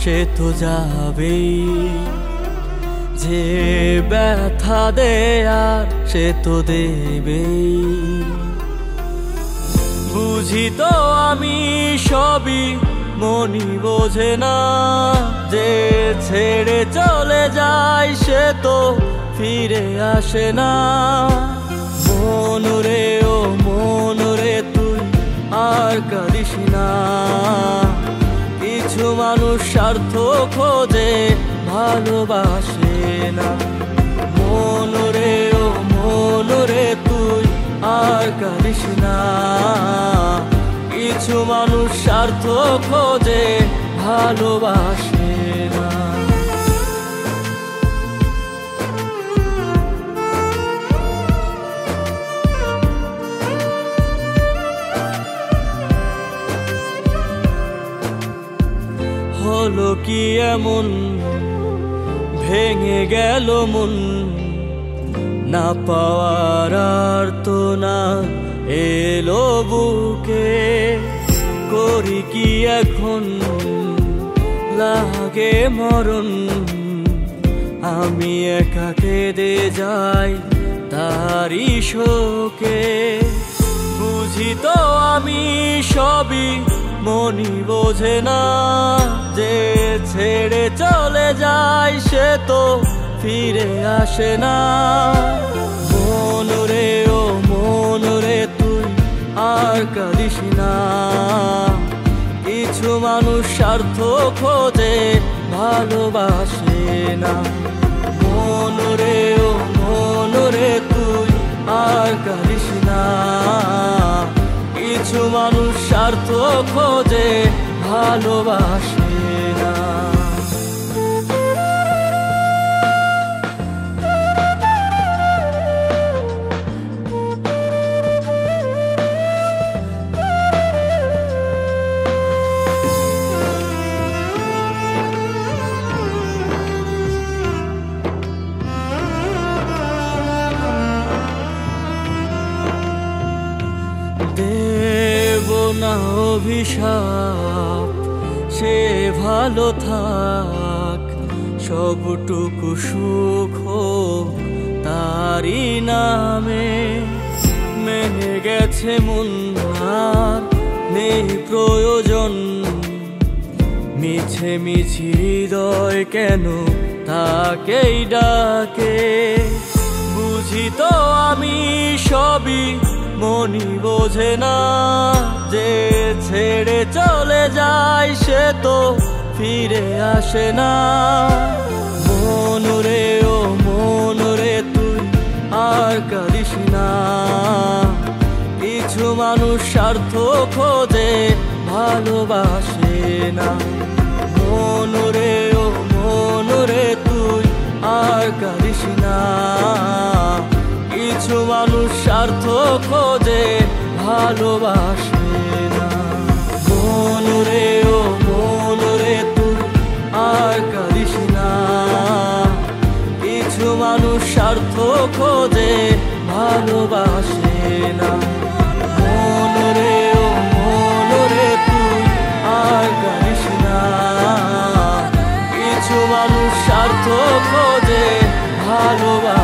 সে তো যাবেই, যে ব্যথা দেয়ার সে তো দেবেই। বুঝি তো আমি সবই, মনই বোঝে না, যে ছেড়ে চলে যায় সে তো ফিরে আসে না। মন রে ও মন রে তুই আর কাঁদিস না, কিছু মানুষ স্বার্থ খোঁজে ভালোবাসে না। মন রে ও মন রে তুই আর কাঁদিস না, কিছু মানুষ স্বার্থ খোঁজে ভালোবাসে না। হলো কি এমন ভেঙে গেল মন, না পাওয়ার আর তো না এলো বুকে। করি কি এখন লাগে মরণ, আমি একা কেঁদে যাই তারি শোকে। বুঝি তো আমি সবই, মনই বোঝে না, যে ছেড়ে চলে যায় সে তো ফিরে আসে না। মন রে ও মন রে তুই আর কাঁদিস না, কিছু মানুষ স্বার্থ খোঁজে ভালোবাসে না। মন রে ও মন রে তুই আর কাঁদিস না, কিছু মানুষ স্বার্থ খোঁজে ভালোবাসে না। দেব না অভিশাপ, সে ভালো থাক, সবটুকু সুখ তারি নামে। মেনে গেছে মন আর নেই প্রয়োজন, মিছে মিছি হৃদয় কেন তাকেই ডাকে। বুঝি তো আমি সবই, মনই বোঝে না, যে ছেড়ে চলে যায় সে তো ফিরে আসে না। মন রে ও মন রে তুই আর কাঁদিস না, কিছু মানুষ স্বার্থ খোঁজে ভালোবাসে না। মন রে ও মন রে তুই আর কাঁদিস না, কিছু মানুষ স্বার্থ খোঁজে ভালোবাসে না। মন রে ও মন রে তুই আর কাঁদিস না, কিছু মানুষ স্বার্থ খোঁজে ভালোবাসে না। মন রে ও মন রে তুই আর কাঁদিস না, কিছু মানুষ স্বার্থ খোঁজে ভালোবাসে।